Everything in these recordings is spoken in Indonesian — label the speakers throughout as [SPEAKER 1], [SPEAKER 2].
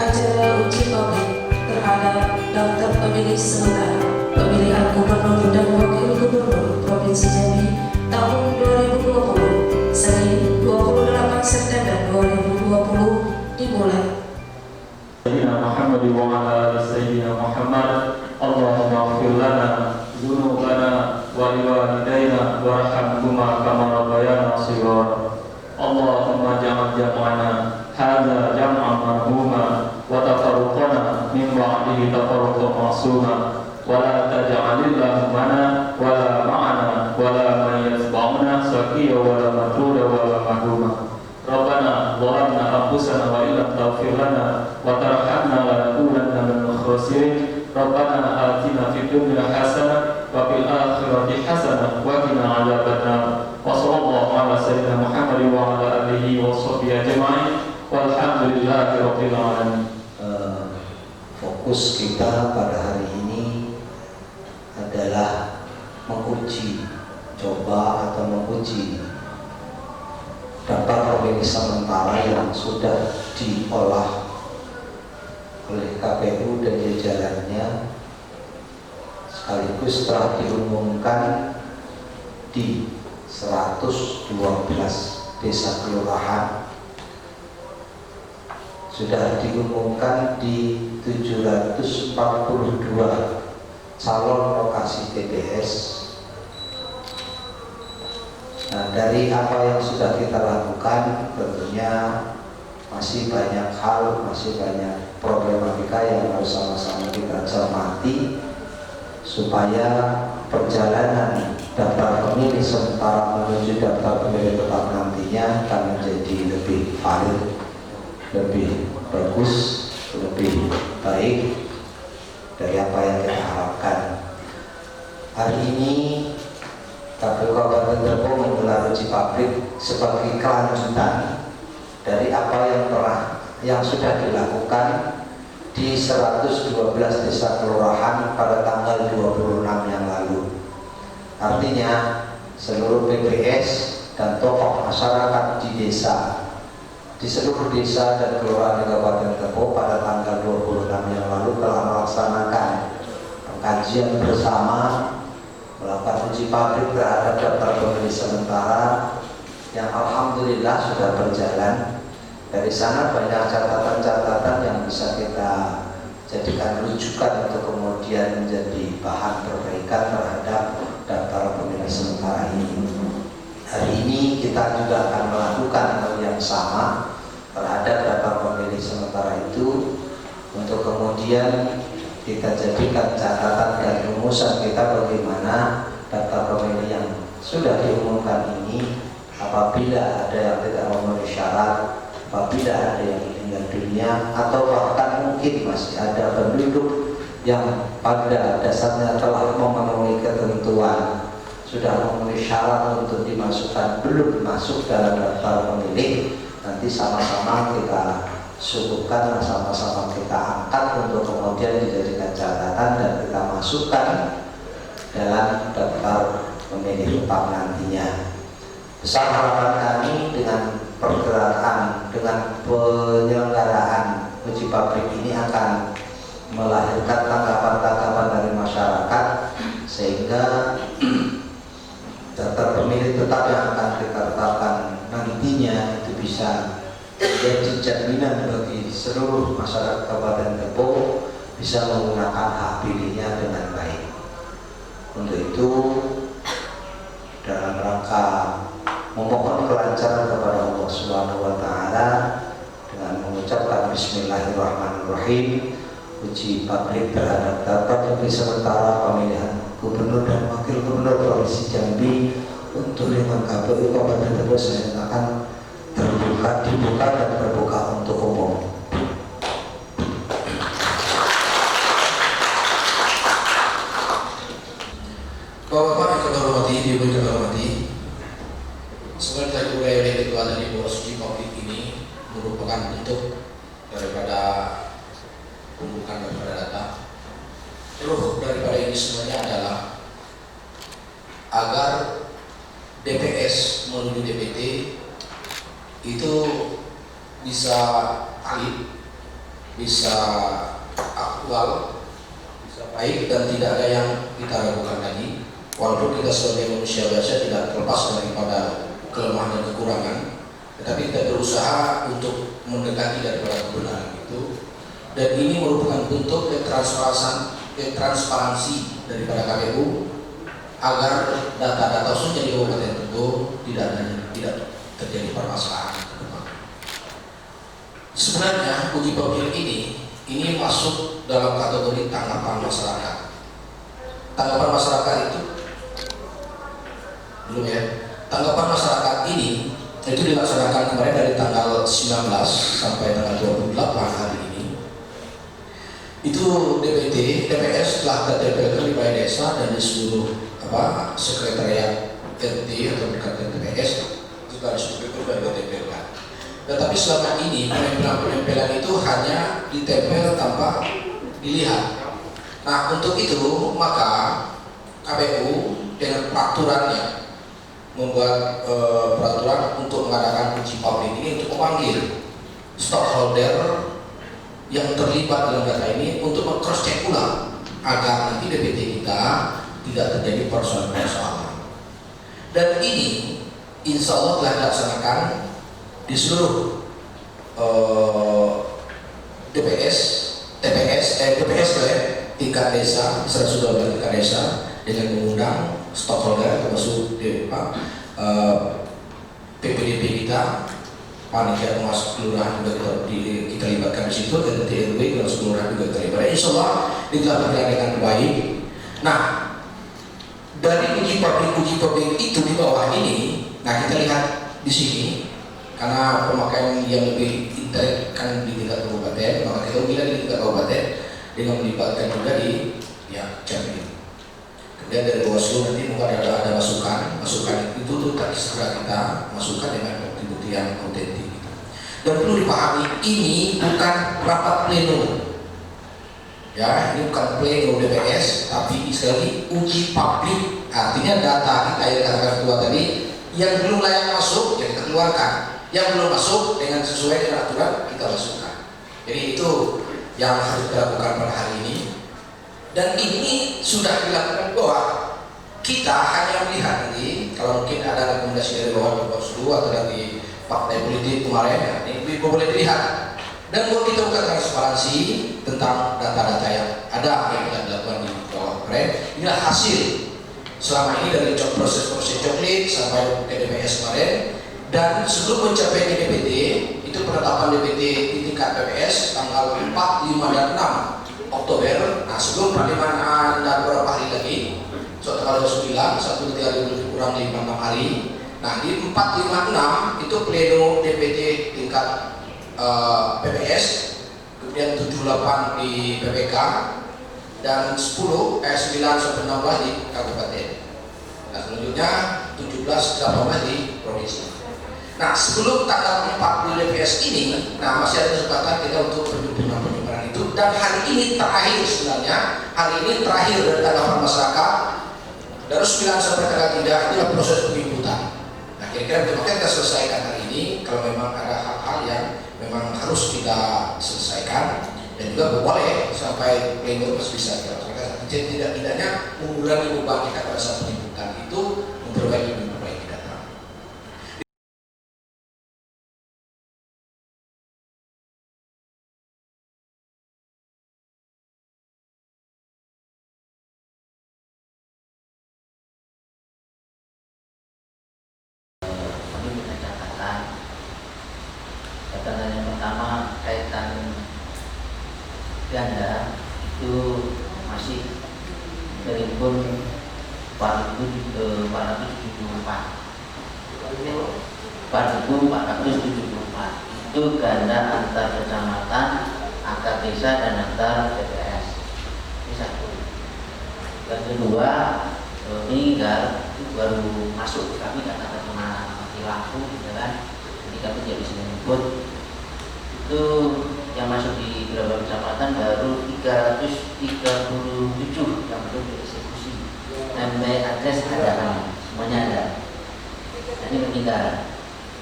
[SPEAKER 1] acara uji publik terhadap daftar pemilih sementara pemilihan gubernur dan wakil gubernur Provinsi Jambi tahun 2020 Senin 28 September 2020 dimulai.
[SPEAKER 2] Sayyidina Muhammad wa ala Sayyidina Muhammad. Allahumma ighfir lana dzunubana wa liwalidayna warhamhuma kama rabbayana shighara. Allahumma ja'al jam'ana hadza jam'an marhuma wa tafarruqana min ba'dihi tafarruqan ma'suma wa la taj'alillahu mana wa la ma'ana wa la man yasba'una saqiya wa la matruda wa la mahduma. Rabbana zalamna anfusana wa illam taghfir lana wa tarhamna lanakunanna minal khasirin. Rabbana atina fid dunya hasanah wa fil akhirati hasanah wa qina adzabannar. Wa sallallahu ala sayyidina Muhammad wa ala alihi wa sahbihi ajma'in. Walhamdulillahi rabbil alamin.
[SPEAKER 3] Fokus kita pada hari ini adalah menguji coba atau menguji daftar pemilih sementara yang sudah diolah oleh KPU dan jajarannya sekaligus telah diumumkan di 112 desa kelurahan, sudah diumumkan di 742 calon lokasi TPS. Nah, dari apa yang sudah kita lakukan, tentunya masih banyak hal, masih banyak problematika yang harus sama-sama kita cermati supaya perjalanan daftar pemilih sementara menuju daftar pemilih tetap nantinya akan menjadi lebih valid, lebih bagus, lebih baik dari apa yang kita harapkan. Hari ini KPU Kabupaten Depok menggelar uji publik sebagai kelanjutan dari apa yang sudah dilakukan di 112 desa kelurahan pada tanggal 26 yang lalu. Artinya seluruh PPS dan tokoh masyarakat di desa, di seluruh desa dan kelurahan di Kabupaten Depok pada tanggal 26 yang lalu telah melaksanakan pengkajian bersama, melakukan uji publik terhadap daftar pemilih sementara yang alhamdulillah sudah berjalan. Dari sana banyak catatan-catatan yang bisa kita jadikan rujukan untuk kemudian menjadi bahan perbaikan terhadap daftar pemilih sementara ini. Hari ini kita juga akan melakukan hal yang sama terhadap daftar pemilih sementara itu untuk kemudian kita jadikan catatan dan rumusan kita bagaimana daftar pemilih yang sudah diumumkan ini apabila ada yang tidak memenuhi syarat, apabila ada yang meninggal dunia, atau bahkan mungkin masih ada penduduk yang pada dasarnya telah memenuhi ketentuan, sudah memenuhi syarat untuk dimasukkan, belum masuk dalam daftar pemilih, nanti sama-sama kita subuhkan, sama-sama kita angkat untuk kemudian dijadikan catatan dan kita masukkan dalam daftar pemilih tetap nantinya. Besar harapan kami dengan pergerakan, dengan penyelenggaraan uji publik ini akan melahirkan tanggapan-tanggapan dari masyarakat sehingga daftar pemilih tetap yang akan kita tetapkan nantinya itu bisa menjadi jaminan bagi seluruh masyarakat Kabupaten Depok bisa menggunakan hak pilihnya dengan baik. Untuk itu, dalam rangka memohon kelancaran kepada Allah Subhanahu wa Ta'ala dengan mengucapkan Bismillahirrahmanirrahim, uji publik terhadap daftar pemilih sementara pemilihan gubernur dan wakil gubernur Provinsi Jambi untuk lingkungan KPU Kabupaten Depok saya akan dibuka dan terbuka untuk umum.
[SPEAKER 4] Bapak-bapak yang kita hormati, ibu yang kita hormati, seperti tadi oleh ketua tadi bahwa uji publik ini merupakan bentuk daripada pembukaan daripada data. Ruh daripada ini semuanya adalah agar DPS menuju DPT itu bisa valid bisa aktual, bisa baik, dan tidak ada yang kita ragukan lagi. Walaupun kita sebagai manusia biasa tidak terlepas daripada kelemahan dan kekurangan, tetapi kita berusaha untuk mendekati daripada kebenaran itu. Dan ini merupakan bentuk transparansi daripada KPU agar data-data khususnya di Kabupaten Tebo tidak terjadi permasalahan. Sebenarnya uji publik ini masuk dalam kategori tanggapan masyarakat. Tanggapan masyarakat itu belum ya. Tanggapan masyarakat ini itu dilaksanakan kemarin dari tanggal 19 sampai tanggal 28 hari ini. Itu DPS telah tertempelkan di balai desa dan di seluruh sekretariat RT atau berkaitan TPS juga ditempelkan. Tetapi selama ini penempelan itu hanya ditempel tanpa dilihat. Nah, untuk itu maka KPU dengan peraturannya membuat peraturan untuk mengadakan uji publik ini untuk memanggil stakeholder yang terlibat dalam data ini untuk meng-cross check ulang agar nanti DPT kita tidak terjadi persoalan-persoalan. Dan ini insya Allah telah dilaksanakan di seluruh TPS tingkat desa, sudah tingkat desa dengan mengundang stakeholder termasuk PPDP kita, panitia pengawas kelurahan juga kita libatkan di situ, dan TRW pengawas kelurahan juga terlibat. Insya Allah dilakukan dengan baik. Nah, dari uji publik itu di bawah ini, nah kita lihat di sini karena pemakaian yang lebih intens kan di tingkat kabupaten, maka kita bilang di tingkat kabupaten dengan melibatkan juga di Jambi. Kemudian dari Bawaslu nanti mungkin ada masukan itu tuh terserah kita masukkan dengan bukti-bukti yang autentik. Dan perlu dipahami ini bukan rapat pleno. Ya, ini bukan pleno DPS, tapi sekali uji publik, artinya data kita yang katakan kedua tadi yang belum layak masuk ya kita keluarkan, yang belum masuk dengan sesuai dengan aturan kita masukkan. Jadi itu yang harus dilakukan pada hari ini. Dan ini sudah dilakukan bahwa kita hanya melihat nanti kalau mungkin ada rekomendasi dari Bawaslu atau dari partai politik kemarin, ini boleh dilihat. Dan kalau kita bukan transparansi tentang data-data yang ada yang telah dilakukan di bawah kemarin, inilah hasil selama ini dari proses coklit sampai ke DPS kemarin. Dan sebelum mencapai ke DPT, itu penetapan DPT di tingkat PPS tanggal 4, 5, dan 6 Oktober. Nah, sebelum penerimaan dan beberapa hari lagi, so tanggal 9, 1 3 kurang 5 6 hari. Nah, di 4, 5, 6 itu pleno DPT tingkat PPS, kemudian 7, 8 di PPK, dan 9 sampai 16 di kabupaten. Nah, selanjutnya 17, 18 di provinsi. Nah, sebelum tanggal 4 di DPS ini, nah masih ada kesempatan kita untuk penyimpanan itu. Dan hari ini terakhir sebenarnya, hari ini terakhir dari tanggapan masyarakat. Dari 9 sampai tanggal 3 itulah proses penjemputan. Nah, kira-kira kita selesaikan hari ini. Kalau memang ada hal-hal yang memang harus kita selesaikan, dan juga boleh sampai pleno masih bisa kita laksanakan. Tidak-tidaknya mengurangi beban kita pada saat penjemputan itu, memperbaiki data.
[SPEAKER 5] Catatan yang pertama kaitan ganda itu masih terhimpun 4.474 itu ganda antar kecamatan, antar desa, dan antar TPS. Ini satu. Yang kedua, meninggal itu baru masuk, kami katakan cuma mati lampu, gitu kan. Jadi kami tidak bisa menyebut itu yang masuk di beberapa kecamatan baru 337 yang belum dieksekusi. Namanya adres ada, semuanya ada. Nah, ini meninggal.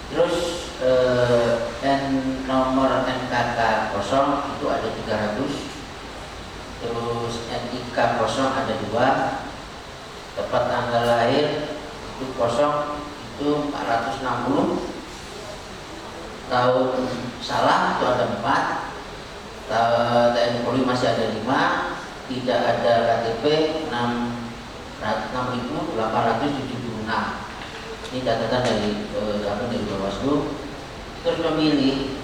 [SPEAKER 5] Terus nomor NKK 0 itu ada 300, terus NIK 0 ada 2, tepat tanggal lahir itu 0 itu 460, tahun salah itu ada 4, TNI Polri masih ada 5, tidak ada KTP 6.876. Ini catatan dari kami dari Bawaslu. Terus memilih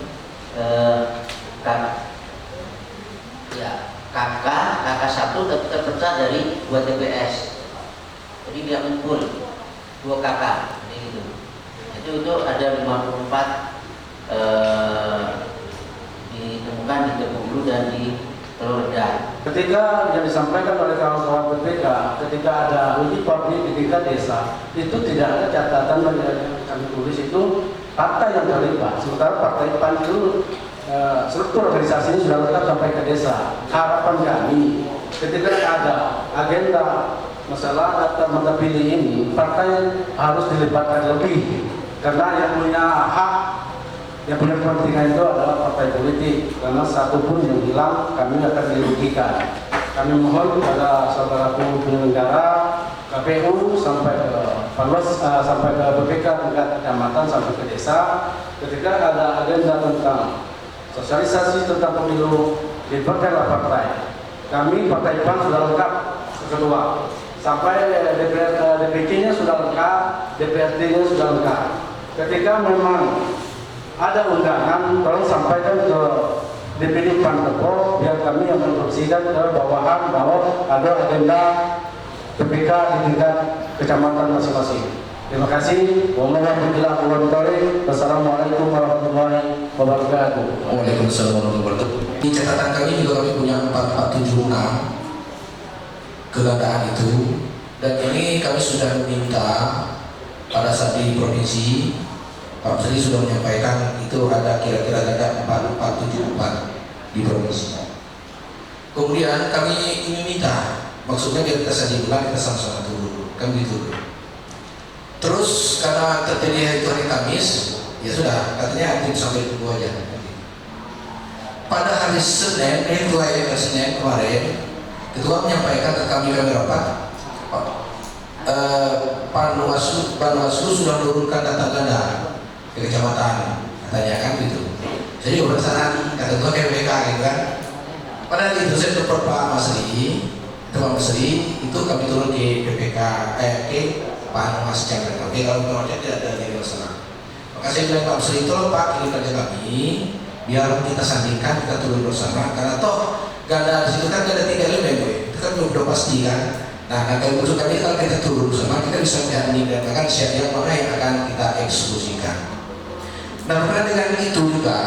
[SPEAKER 5] KK 1 terpecah dari 2 TPS. Jadi dia kumpul 2 KK gitu. Itu ada 54 ditemukan di Tebulu dan di Telur Redah.
[SPEAKER 6] Ketika yang disampaikan oleh kawan-kawan PPK, ketika ada uji publik di tingkat desa, itu tidak ada catatan yang kami tulis itu partai yang terlibat. Sementara partai PAN itu struktur organisasinya sudah lengkap sampai ke desa. Harapan kami ketika ada agenda masalah daftar mata pilih ini, partai harus dilibatkan lebih, karena yang punya hak, yang punya kepentingan itu adalah partai politik. Karena satu pun yang hilang, kami akan dirugikan. Kami mohon kepada saudaraku penyelenggara, KPU sampai ke Panwas, sampai ke BPK tingkat kecamatan sampai ke desa, ketika ada agenda tentang sosialisasi tentang pemilu, libatkanlah partai. Kami partai PAN sudah lengkap kedua, sampai DPC-nya sudah lengkap, DPRD-nya sudah lengkap. Ketika memang ada undangan, tolong sampaikan ke DPD PAN Depok biar kami yang menginstruksikan ke bawahan bahwa ada agenda PPK di tingkat kecamatan masing-masing. Terima kasih. Wassalamualaikum warahmatullahi wabarakatuh.
[SPEAKER 4] Waalaikumsalam warahmatullahi wabarakatuh. Di catatan kami juga kami punya 4476 kegandaan itu, dan ini kami sudah meminta pada saat di provinsi, Pak Menteri sudah menyampaikan itu ada kira-kira ada 4474 di provinsi. Kemudian kami ingin minta, maksudnya biar kita saja bulan kita sama-sama turun, kan gitu. Terus karena terjadi hari Kamis, ya sudah, katanya aktif sampai tunggu aja. Pada hari Senin, Senin kemarin, ketua menyampaikan ke kami rapat, Panwaslu sudah menurunkan data ganda ke kecamatan, katanya kan gitu. Jadi berdasarkan kata ketua KPK gitu kan. Pada hari itu saya telepon Pak Masri, itu kami turun di PPK, ke Panwas Jakarta. Oke, kalau Panwas tidak ada jadi masalah. Maka saya bilang Pak Masri, tolong Pak, ini kerja kami, biar kita sandingkan, kita turun bersama. Karena toh ganda di situ kan ada 3 elemen, itu kan belum pasti kan. Nah, kalau untuk kami kalau kita turun bersama, kita bisa melihat dan akan siapa yang mana yang akan kita eksekusikan. Nah, karena dengan itu juga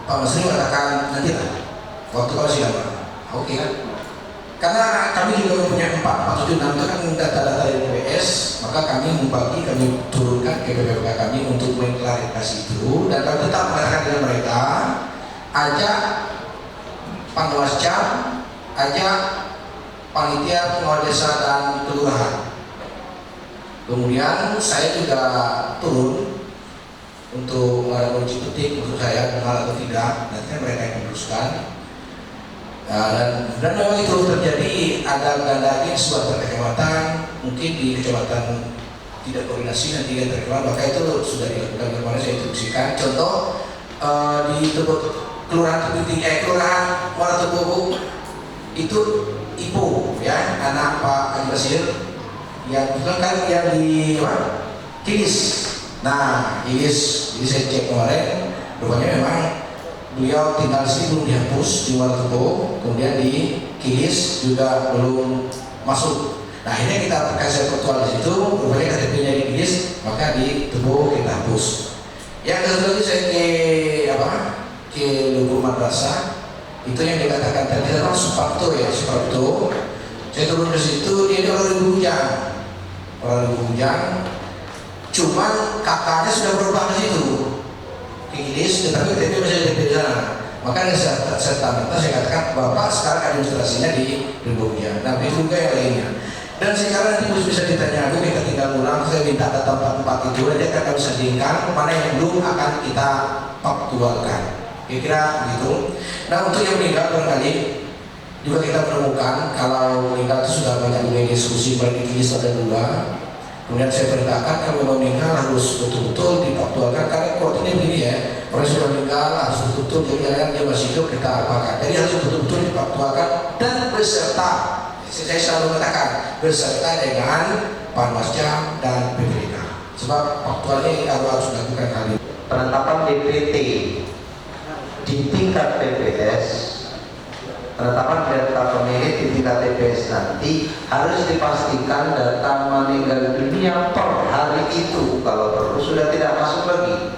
[SPEAKER 4] Pak Masri mengatakan nanti lah, waktu kalau siapa, oke kan? Karena kami juga mempunyai 476 itu kan data-data dari TPS, maka kami membagi, kami turunkan ke BPK kami untuk mengklarifikasi itu, dan kami tetap mengatakan dengan mereka, ajak Panwascam, ajak panitia pengawal desa dan kelurahan. Kemudian saya juga turun untuk menguji petik untuk saya benar atau tidak, nanti mereka yang meneruskan. Dan memang itu terjadi, ada ganda sebuah kecamatan, mungkin di kecamatan tidak koordinasi dan tidak terkenal, maka itu sudah dilakukan kemarin saya instruksikan. Contoh di kelurahan kelurahan Muara Tebogo itu ibu ya, anak Pak Haji Basir yang kebetulan kan yang di Kilis. Nah, Kilis, jadi saya cek kemarin, rupanya memang beliau tinggal di sini belum dihapus di Muara Tebogo, kemudian di Kilis juga belum masuk. Nah, ini kita kasih virtual di situ, rupanya KTP-nya di Kilis, maka di Tebogo kita hapus. Yang kedua lagi saya ke Lugu Madrasah, itu yang dikatakan tadi adalah Suparto ya, Suparto. Saya turun ke situ, dia orang ribu hujan, cuman kakaknya sudah berubah ke situ, ke Kilis, tetapi KTP masih ada di sana. Makanya saya katakan bapak sekarang administrasinya di ribu hujan. Nah, itu juga yang lainnya. Dan sekarang nanti bisa ditanya aku, kita tinggal ulang, saya minta ke tempat-tempat itu, nanti akan kami sandingkan mana yang belum akan kita faktualkan. Kira-kira begitu. Nah, untuk yang meninggal barangkali juga kita menemukan kalau meninggal itu sudah banyak diskusi baik di ada 2. Kemudian saya perintahkan kalau meninggal harus betul-betul difaktualkan, karena kuotanya begini ya, orang sudah meninggal harus betul-betul, jangan dia masih hidup kita apakan. Jadi harus betul-betul difaktualkan dan beserta, saya selalu mengatakan beserta dengan Panwascam dan BPK. Sebab faktualnya harus dilakukan kali.
[SPEAKER 3] Penetapan DPT di tingkat TPS, penetapan data pemilih di tingkat TPS nanti harus dipastikan data meninggal dunia per hari itu, kalau perlu sudah tidak masuk lagi.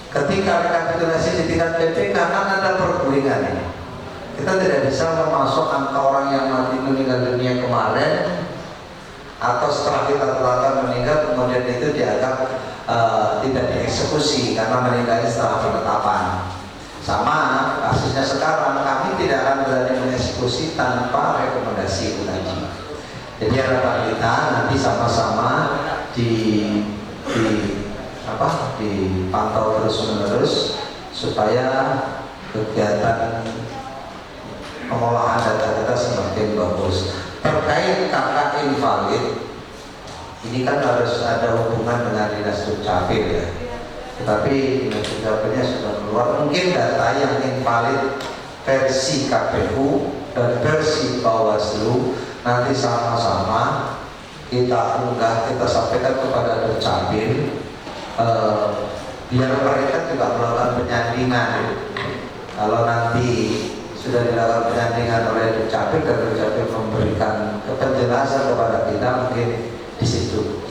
[SPEAKER 3] Ketika rekapitulasi di tingkat PPK kan ada pergulingan ini. Kita tidak bisa memasuk angka orang yang mati meninggal dunia kemarin atau setelah kita tetapkan meninggal kemudian itu dianggap tidak dieksekusi karena meninggalnya setelah penetapan. Sama kasusnya sekarang, kami tidak akan berani mengeksekusi tanpa rekomendasi UNAJI. Jadi harapan kita nanti sama-sama dipantau terus-menerus supaya kegiatan pengolahan data-data semakin bagus. Terkait kakak invalid, ini kan harus ada hubungan dengan Dinas Dukcapil ya. Tetapi Dinas Dukcapilnya sudah keluar. Mungkin data yang invalid versi KPU dan versi Bawaslu nanti sama-sama kita unggah, kita sampaikan kepada Dukcapil, biar mereka juga melakukan penyandingan. Kalau nanti sudah dilakukan penyandingan oleh Dukcapil dan Dukcapil memberikan penjelasan kepada kita, mungkin di situ.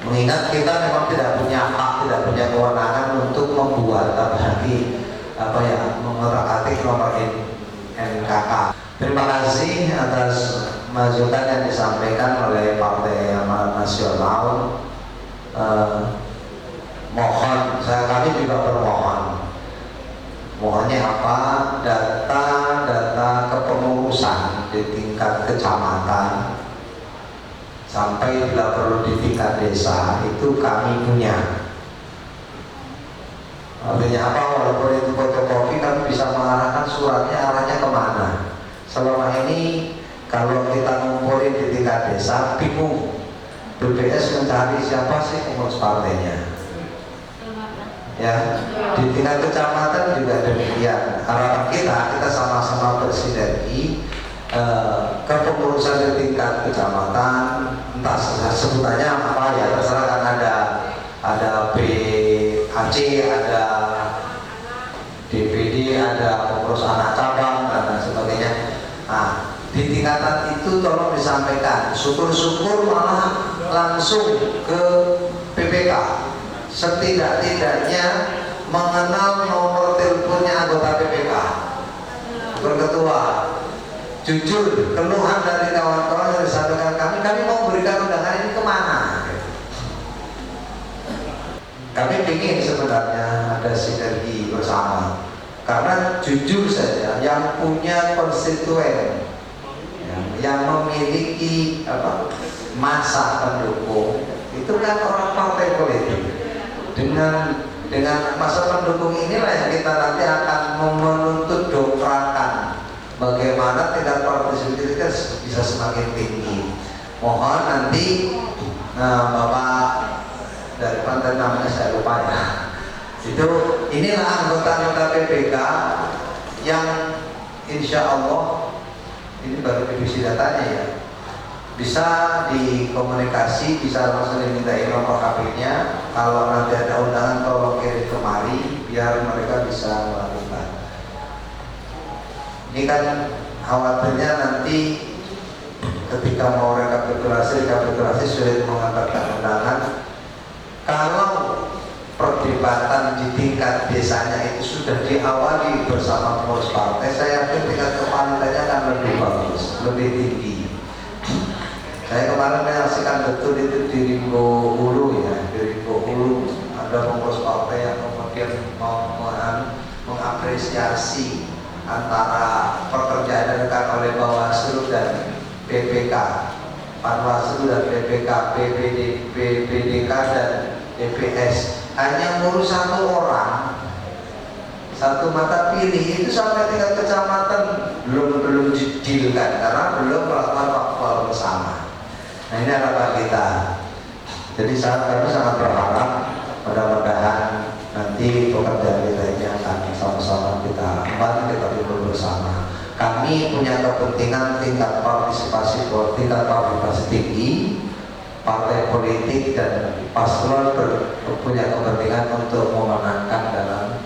[SPEAKER 3] Mengingat kita memang tidak punya hak, tidak punya kewenangan untuk membuat apalagi mengotak-atik nomor NKK. Terima kasih atas masukan yang disampaikan oleh Partai Amanat Nasional. Mohon, kami juga bermohon. Mohonnya apa? Data kepengurusan di tingkat kecamatan sampai bila perlu di tingkat desa itu kami punya. Artinya apa? Walaupun itu fotokopi, kami bisa mengarahkan suratnya arahnya kemana. Selama ini kalau kita ngumpulin di tingkat desa bingung, BPS mencari siapa sih pengurus partainya. Ya, di tingkat kecamatan juga demikian. Harapan kita sama-sama bersinergi. Kepengurusan di tingkat kecamatan, entah sebutannya apa ya, terserah, kan ada BAC, ada DPD, ada pengurus anak cabang dan sebagainya. Nah, di tingkatan itu tolong disampaikan. Syukur-syukur malah langsung ke PPK. Setidak-tidaknya mengenal nomor teleponnya anggota PPK, berketua. Jujur, keluhan dari kawan-kawan yang disampaikan kami mau berikan undangan ini kemana? Kami ingin sebenarnya ada sinergi bersama, karena jujur saja yang punya konstituen, yang memiliki massa pendukung itu kan orang partai politik. Dengan masa pendukung inilah yang kita nanti akan menuntut dobrakan bagaimana tingkat partisipasi bisa semakin tinggi. Mohon nanti Bapak dari Pantai namanya saya lupa ya. Inilah anggota-anggota PPK yang insya Allah ini baru divisi datanya ya. Bisa dikomunikasi, bisa langsung dimintai nomor KP-nya. Kalau nanti ada undangan tolong kirim kemari biar mereka bisa melakukan. Ini kan khawatirnya nanti ketika mau rekapitulasi sulit mengantarkan undangan. Kalau perdebatan di tingkat desanya itu sudah diawali bersama pengurus partai, saya yakin tingkat kepanitannya akan lebih bagus, lebih tinggi. Saya kemarin menyaksikan betul itu di Rimbo Hulu ya, di Rimbo Hulu ada pengurus partai yang kemudian mau mengapresiasi antara pekerjaan yang dilakukan oleh Bawaslu dan PPK, Panwaslu dan PPK, PPDK dan DPS hanya ngurus satu orang, satu mata pilih itu sampai tingkat kecamatan belum didilkan karena belum melakukan faktor bersama. Nah ini harapan kita. Jadi kami sangat berharap mudah-mudahan nanti pekerjaan kita ini akan sama-sama kita empat, kita pikul bersama. Kami punya kepentingan tingkat partisipasi tinggi, partai politik dan paslon punya kepentingan untuk memenangkan dalam,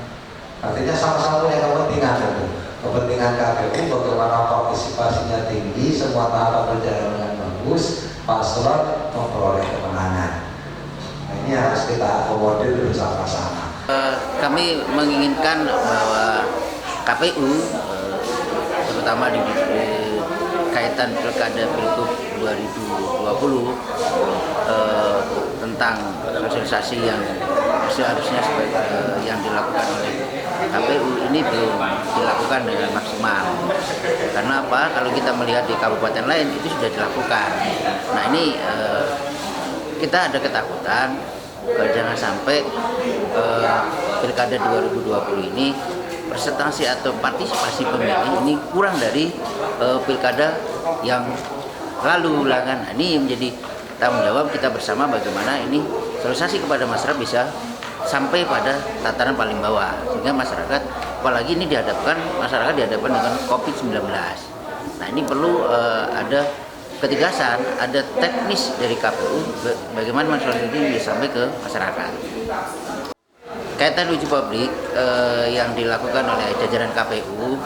[SPEAKER 3] artinya sama-sama punya kepentingan itu. Kepentingan KPU bagaimana partisipasinya tinggi, semua tahapan berjalan dengan bagus, paslon memperoleh kemenangan. Nah, ini harus kita akomodir bersama-sama.
[SPEAKER 5] Kami menginginkan bahwa KPU terutama di kaitan pilkada Pilgub 2020 tentang sosialisasi yang seharusnya yang dilakukan oleh KPU ini belum dilakukan dengan maksimal. Karena apa? Kalau kita melihat di kabupaten lain itu sudah dilakukan. Nah ini kita ada ketakutan jangan sampai pilkada 2020 ini presentasi atau partisipasi pemilih ini kurang dari pilkada yang lalu lah kan. Ini menjadi tanggung jawab kita bersama bagaimana ini sosialisasi kepada masyarakat bisa sampai pada tataran paling bawah sehingga masyarakat, apalagi ini masyarakat dihadapkan dengan COVID-19. Nah ini perlu ada ketegasan, ada teknis dari KPU bagaimana masyarakat ini bisa sampai ke masyarakat. Kaitan uji publik yang dilakukan oleh jajaran KPU,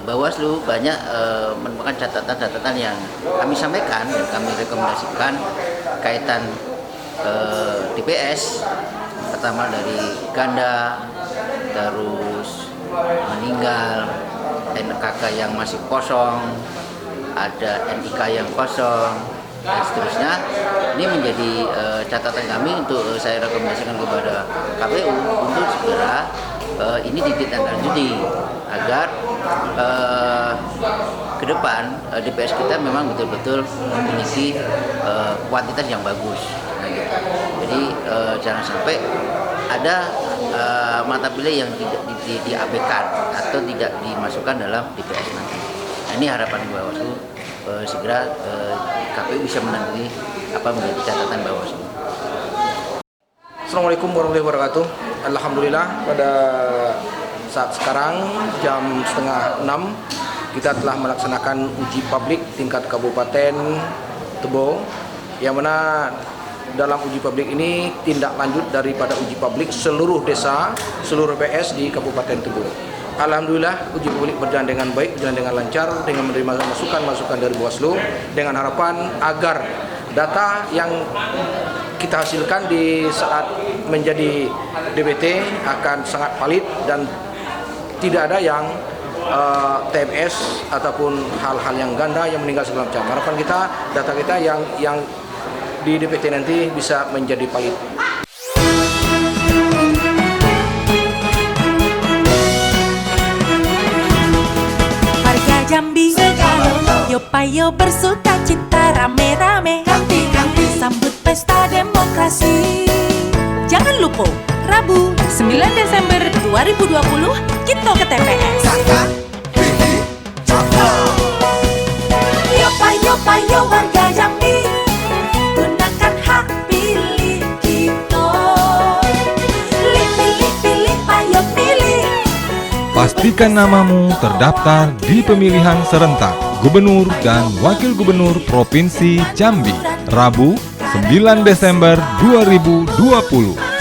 [SPEAKER 5] Bawaslu banyak menemukan catatan-catatan yang kami sampaikan dan kami rekomendasikan kaitan DPS, pertama dari ganda, terus meninggal, NKK yang masih kosong, ada NIK yang kosong, dan seterusnya. Ini menjadi catatan kami untuk saya rekomendasikan kepada KPU untuk segera ini ditindaklanjuti agar ke depan DPS kita memang betul-betul memiliki kuantitas yang bagus. Nah, gitu. Jadi jangan sampai ada mata pilih yang tidak diabaikan atau tidak dimasukkan dalam DPS nanti. Nah, ini harapan Bawaslu segera KPU bisa menangani apa menjadi catatan Bawaslu.
[SPEAKER 4] Assalamualaikum warahmatullahi wabarakatuh. Alhamdulillah pada saat sekarang jam 5:30 kita telah melaksanakan uji publik tingkat Kabupaten Tebo, yang mana dalam uji publik ini tindak lanjut daripada uji publik seluruh desa, seluruh PS di Kabupaten Tebo. Alhamdulillah uji publik berjalan dengan baik, berjalan dengan lancar, dengan menerima masukan-masukan dari Bawaslu dengan harapan agar data yang kita hasilkan di saat menjadi DPT akan sangat valid dan tidak ada yang TMS ataupun hal-hal yang ganda yang meninggal segala macam. Harapan kita data kita yang di DPT nanti bisa menjadi valid.
[SPEAKER 7] Jambi yo payo bersuka cita rame-rame ganti-ganti sambut pesta demokrasi. Jangan lupa Rabu 9 Desember 2020 kita ke TPS. Yo payo warga Jambi gunakan hak pilih kita. Pilih payo pilih.
[SPEAKER 8] Pastikan namamu terdaftar di pemilihan serentak Gubernur dan Wakil Gubernur Provinsi Jambi, Rabu 9 Desember 2020.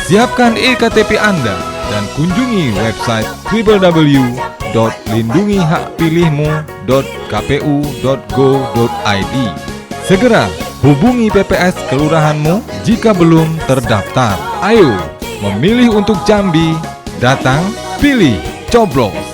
[SPEAKER 8] Siapkan eKTP Anda dan kunjungi website www.lindungihakpilihmu.kpu.go.id. Segera hubungi PPS kelurahanmu jika belum terdaftar. Ayo memilih untuk Jambi, datang, pilih, coblos.